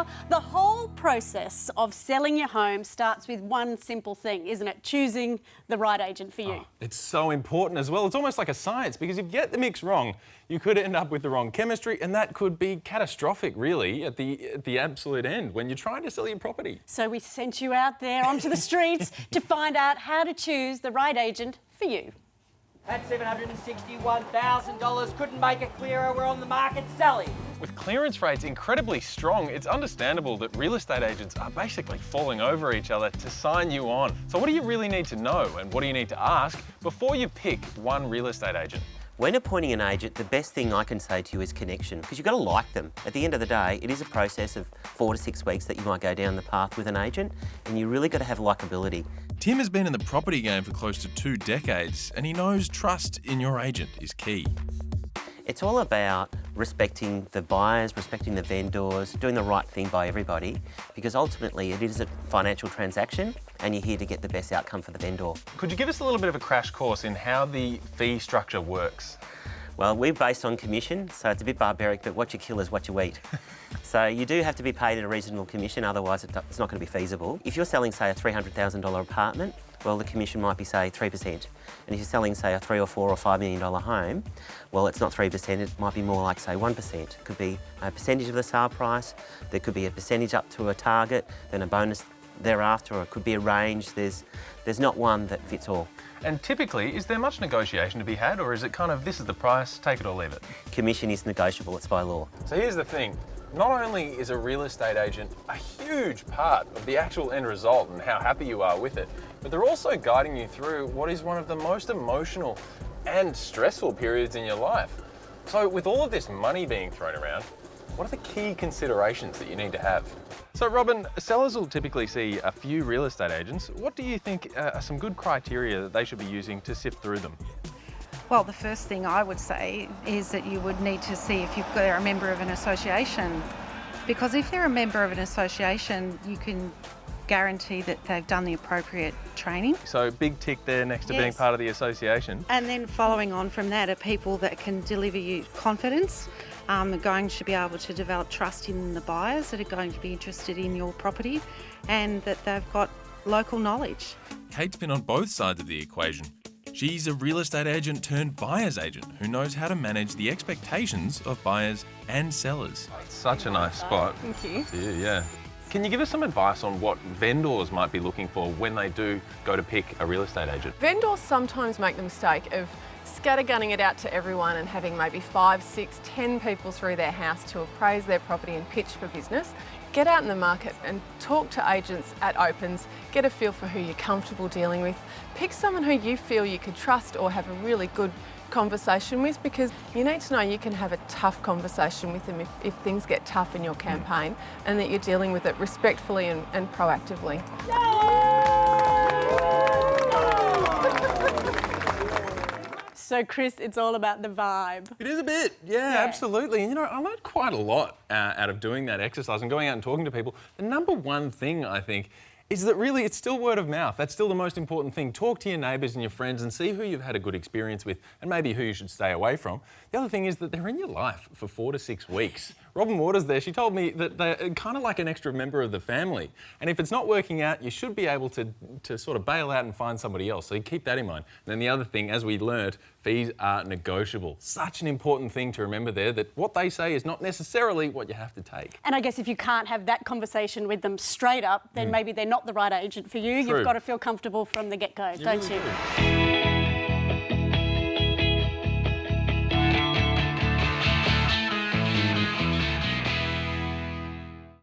Now, the whole process of selling your home starts with one simple thing, isn't it? Choosing the right agent for you. Oh, it's so important as well. It's almost like a science, because if you get the mix wrong, you could end up with the wrong chemistry, and that could be catastrophic, really, at the absolute end when you're trying to sell your property. So we sent you out there onto the streets to find out how to choose the right agent for you. At $761,000, couldn't make it clearer, we're on the market selling. With clearance rates incredibly strong, it's understandable that real estate agents are basically falling over each other to sign you on. So what do you really need to know, and what do you need to ask before you pick one real estate agent? When appointing an agent, the best thing I can say to you is connection, because you've got to like them. At the end of the day, it is a process of 4 to 6 weeks that you might go down the path with an agent, and you really got to have likability. Tim has been in the property game for close to 2 decades, and he knows trust in your agent is key. It's all about respecting the buyers, respecting the vendors, doing the right thing by everybody, because ultimately it is a financial transaction and you're here to get the best outcome for the vendor. Could you give us a little bit of a crash course in how the fee structure works? Well, we're based on commission, so it's a bit barbaric, but what you kill is what you eat. So you do have to be paid at a reasonable commission, otherwise it's not going to be feasible. If you're selling, say, a $300,000 apartment, well, the commission might be, say, 3%. And if you're selling, say, a $3 or $4 or $5 million home, well, it's not 3%, it might be more like, say, 1%. It could be a percentage of the sale price, there could be a percentage up to a target, then a bonus thereafter, or it could be a range. There's not one that fits all. And typically, is there much negotiation to be had, or is it kind of, this is the price, take it or leave it? Commission is negotiable, it's by law. So here's the thing. Not only is a real estate agent a huge part of the actual end result and how happy you are with it, but they're also guiding you through what is one of the most emotional and stressful periods in your life. So with all of this money being thrown around, what are the key considerations that you need to have? So Robin, sellers will typically see a few real estate agents. What do you think are some good criteria that they should be using to sift through them? Well, the first thing I would say is that you would need to see if they're a member of an association, because if they're a member of an association, you can guarantee that they've done the appropriate training. So big tick there next to being part of the association. And then following on from that are people that can deliver you confidence, are going to be able to develop trust in the buyers that are going to be interested in your property, and that they've got local knowledge. Kate's been on both sides of the equation. She's a real estate agent turned buyer's agent who knows how to manage the expectations of buyers and sellers. It's such a nice spot. Thank you. Yeah. Can you give us some advice on what vendors might be looking for when they do go to pick a real estate agent? Vendors sometimes make the mistake of scattergunning it out to everyone and having maybe 5, 6, 10 people through their house to appraise their property and pitch for business. Get out in the market and talk to agents at opens, get a feel for who you're comfortable dealing with. Pick someone who you feel you could trust or have a really good conversation with, because you need to know you can have a tough conversation with them if things get tough in your campaign, and that you're dealing with it respectfully and proactively. So Chris, it's all about the vibe. It is a bit, yeah, absolutely. And you know, I learned quite a lot out of doing that exercise and going out and talking to people. The number one thing, I think, is that really it's still word of mouth. That's still the most important thing. Talk to your neighbours and your friends and see who you've had a good experience with and maybe who you should stay away from. The other thing is that they're in your life for 4 to 6 weeks. Robin Waters there, she told me that they're kind of like an extra member of the family. And if it's not working out, you should be able to sort of bail out and find somebody else. So you keep that in mind. And then the other thing, as we learnt, fees are negotiable. Such an important thing to remember there, that what they say is not necessarily what you have to take. And I guess if you can't have that conversation with them straight up, then maybe they're not the right agent for you. True. You've got to feel comfortable from the get-go, don't really you? Do.